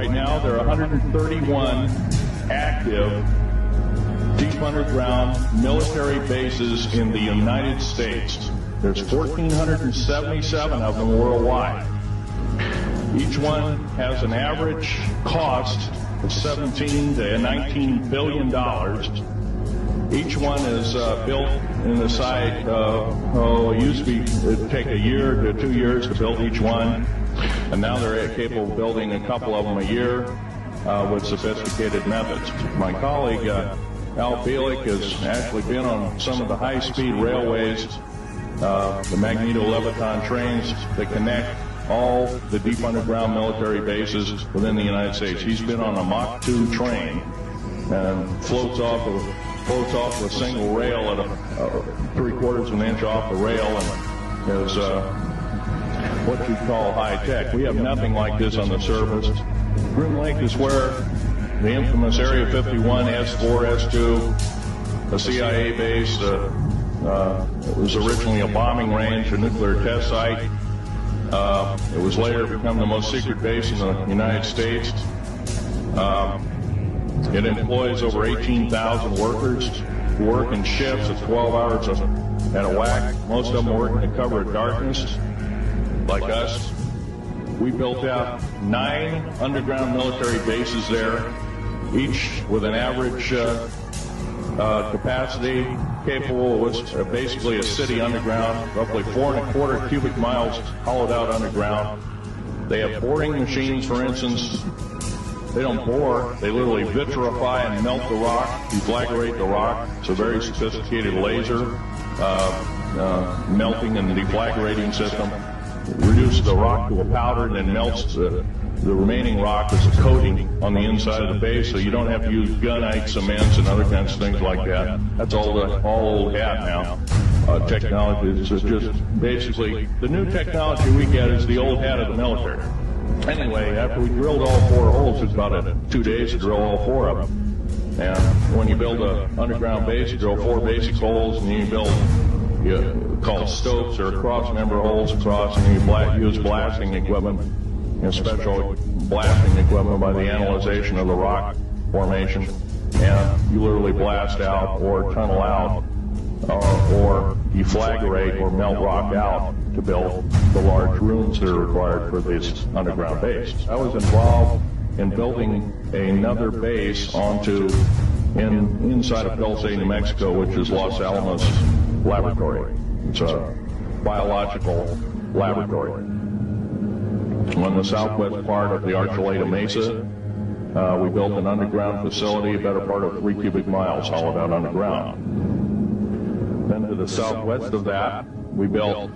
right now, there are 131 active deep underground military bases in the United States. There's 1,477 of them worldwide. Each one has an average cost of $17 to $19 billion. Each one is built in the site, it used to be, it'd take a year to 2 years to build each one, and now they're capable of building a couple of them a year with sophisticated methods. My colleague, Al Bielik, has actually been on some of the high-speed railways, the magneto-leviton trains that connect all the deep underground military bases within the United States. He's been on a Mach 2 train and floats off a single rail at a 3/4 of an inch off the rail, and is what you call high tech. We have nothing like this on the surface. Groom Lake is where the infamous Area 51, S4, S2, a CIA base. It was originally a bombing range, a nuclear test site. It was later become the most secret base in the United States. It employs over 18,000 workers who work in shifts of 12 hours at a whack. Most of them work in the cover of darkness, like us. We built out 9 underground military bases there, each with an average capacity capable of basically a city underground, roughly 4¼ cubic miles hollowed out underground. They have boring machines, for instance. They don't bore, they literally vitrify and melt the rock, deflagrate the rock. It's a very sophisticated laser melting and deflagrating system. It reduces the rock to a powder and then melts the remaining rock as a coating on the inside of the base, so you don't have to use gunite, cements, and other kinds of things like that. That's all old hat now. Technology is just basically, the new technology we get is the old hat of the military. Anyway, after we drilled all 4 holes, it's about 2 days to drill all 4 of them. And when you build an underground base, you drill 4 basic holes, and you build, call stopes or cross-member holes across, and you use blasting equipment, special blasting equipment by the analyzation of the rock formation. And you literally blast out or tunnel out or deflagrate or melt rock out to build the large rooms that are required for this underground base. I was involved in building another base inside of Dulce, New Mexico, which is Los Alamos Laboratory. It's a biological laboratory. On the southwest part of the Archuleta Mesa, we built an underground facility, a better part of 3 cubic miles hollowed out underground. Then to the southwest of that, we were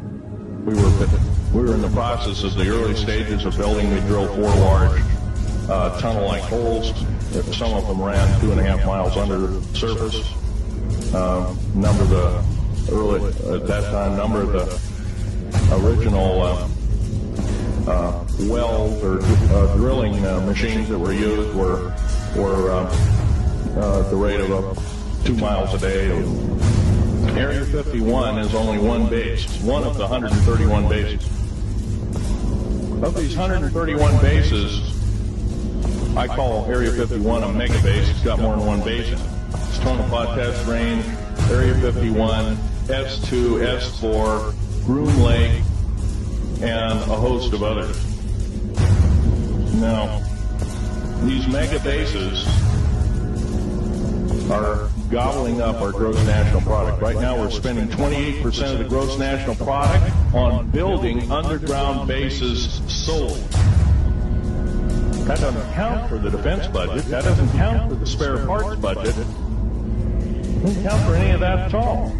in the process of the early stages of building. We drilled 4 large tunnel-like holes. Some of them ran 2.5 miles under the surface. Number of the original wells or drilling machines that were used were at the rate of 2 miles a day. Area 51 is only one base, one of the 131 bases. Of these 131 bases, I call Area 51 a mega base. It's got more than one base in it. It's Tonopah Test Range, Area 51, S2, S4, Groom Lake, and a host of others. Now, these mega bases are gobbling up our gross national product. Right now we're spending 28% of the gross national product on building underground bases solely. That doesn't count for the defense budget. That doesn't count for the spare parts budget. It doesn't count for any of that at all.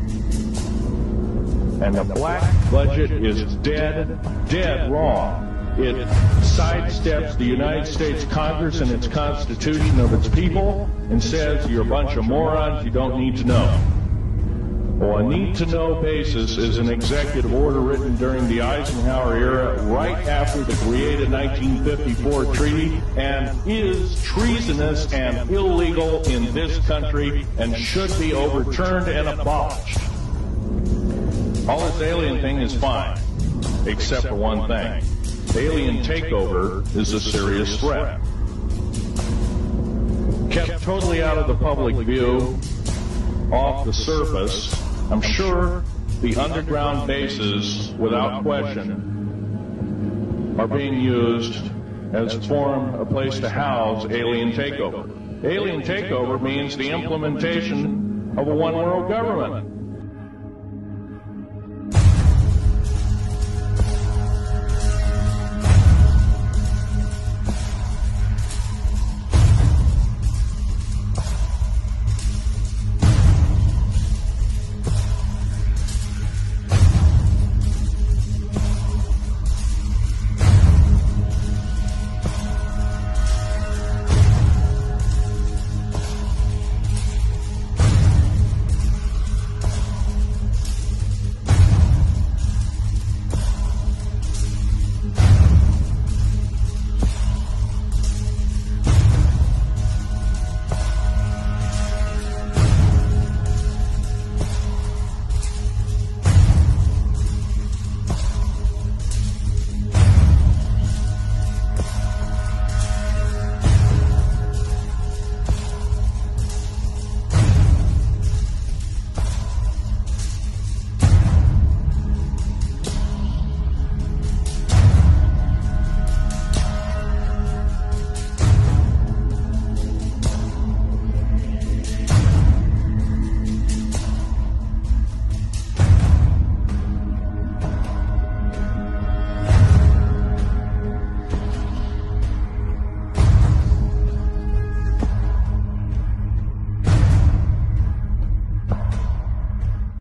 And the black budget is dead wrong. It sidesteps the United States Congress and its Constitution of its people and says you're a bunch of morons, you don't need to know. Well, a need-to-know basis is an executive order written during the Eisenhower era right after the created 1954 treaty and is treasonous and illegal in this country and should be overturned and abolished. All this alien thing is fine, except for one thing. Alien takeover is a serious threat. kept totally out of the public view, off the surface. I'm sure the underground bases, without question, are being used as a place to house alien takeover. Alien takeover means the implementation of a one-world government.